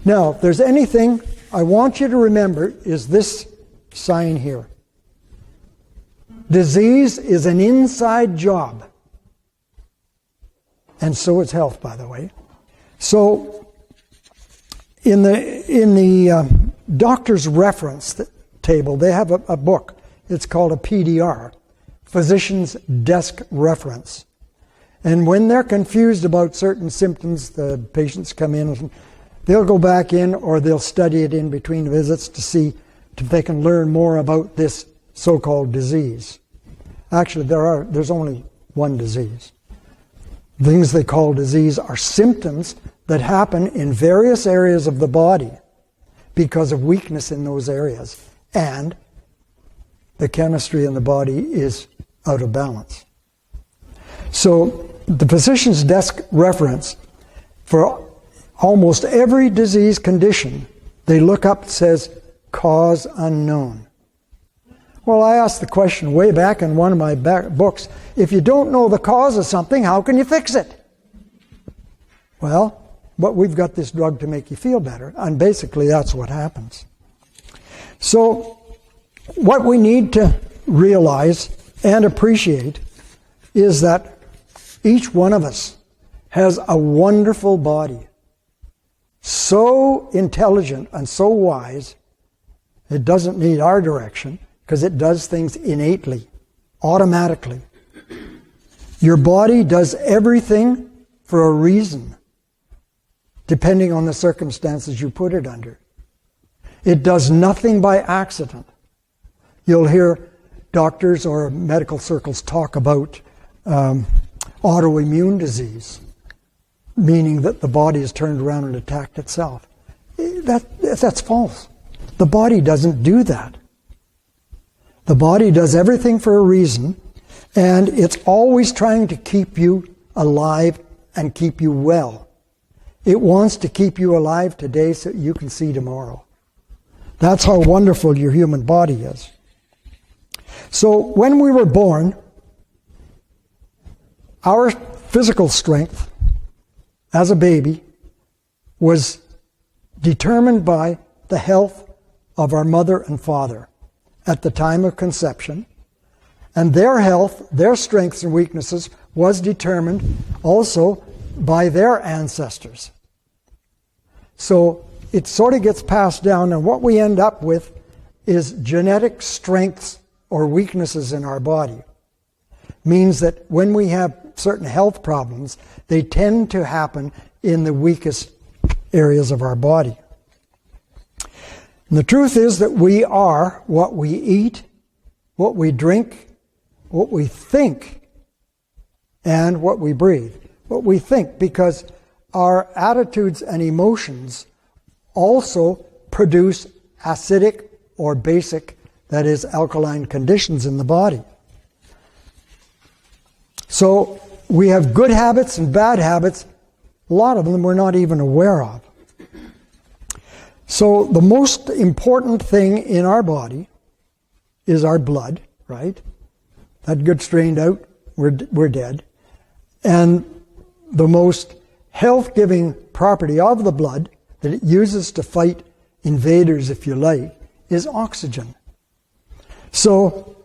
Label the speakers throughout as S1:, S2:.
S1: Now, if there's anything I want you to remember is this sign here. Disease is an inside job. And so is health, by the way. So, in the doctor's reference table, they have a book. It's called a PDR, Physician's Desk Reference. And when they're confused about certain symptoms, the patients come in and they'll go back in, or they'll study it in between visits to see if they can learn more about this so-called disease. Actually, there's only one disease. Things they call disease are symptoms that happen in various areas of the body because of weakness in those areas, and the chemistry in the body is out of balance. So the physician's desk reference for almost every disease condition, they look up, it says, cause unknown. Well, I asked the question way back in one of my books, if you don't know the cause of something, how can you fix it? Well, but we've got this drug to make you feel better, and basically that's what happens. So, what we need to realize and appreciate is that each one of us has a wonderful body. So intelligent and so wise, it doesn't need our direction, because it does things innately, automatically. Your body does everything for a reason, depending on the circumstances you put it under. It does nothing by accident. You'll hear doctors or medical circles talk about autoimmune disease, meaning that the body has turned around and attacked itself. That's false. The body doesn't do that. The body does everything for a reason, and it's always trying to keep you alive and keep you well. It wants to keep you alive today so you can see tomorrow. That's how wonderful your human body is. So when we were born, our physical strength as a baby was determined by the health of our mother and father at the time of conception, and their health, their strengths and weaknesses was determined also by their ancestors. So it sort of gets passed down, and what we end up with is genetic strengths or weaknesses in our body. Means that when we have certain health problems, they tend to happen in the weakest areas of our body. And the truth is that we are what we eat, what we drink, what we think, and what we breathe. What we think, because our attitudes and emotions also produce acidic or basic, that is, alkaline conditions in the body. So we have good habits and bad habits. A lot of them we're not even aware of. So the most important thing in our body is our blood, right? That gets strained out, we're dead. And the most health-giving property of the blood that it uses to fight invaders, if you like, is oxygen. So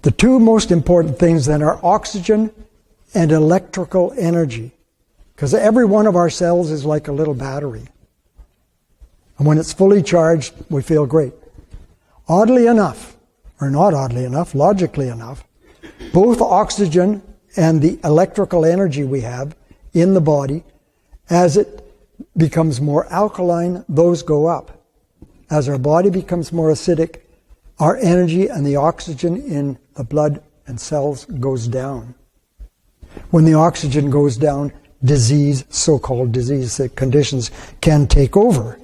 S1: the two most important things then are oxygen and electrical energy, because every one of our cells is like a little battery. And when it's fully charged, we feel great. Oddly enough, or not oddly enough, logically enough, both oxygen and the electrical energy we have in the body, as it becomes more alkaline, those go up. As our body becomes more acidic, our energy and the oxygen in the blood and cells goes down. When the oxygen goes down, disease, so-called disease conditions can take over.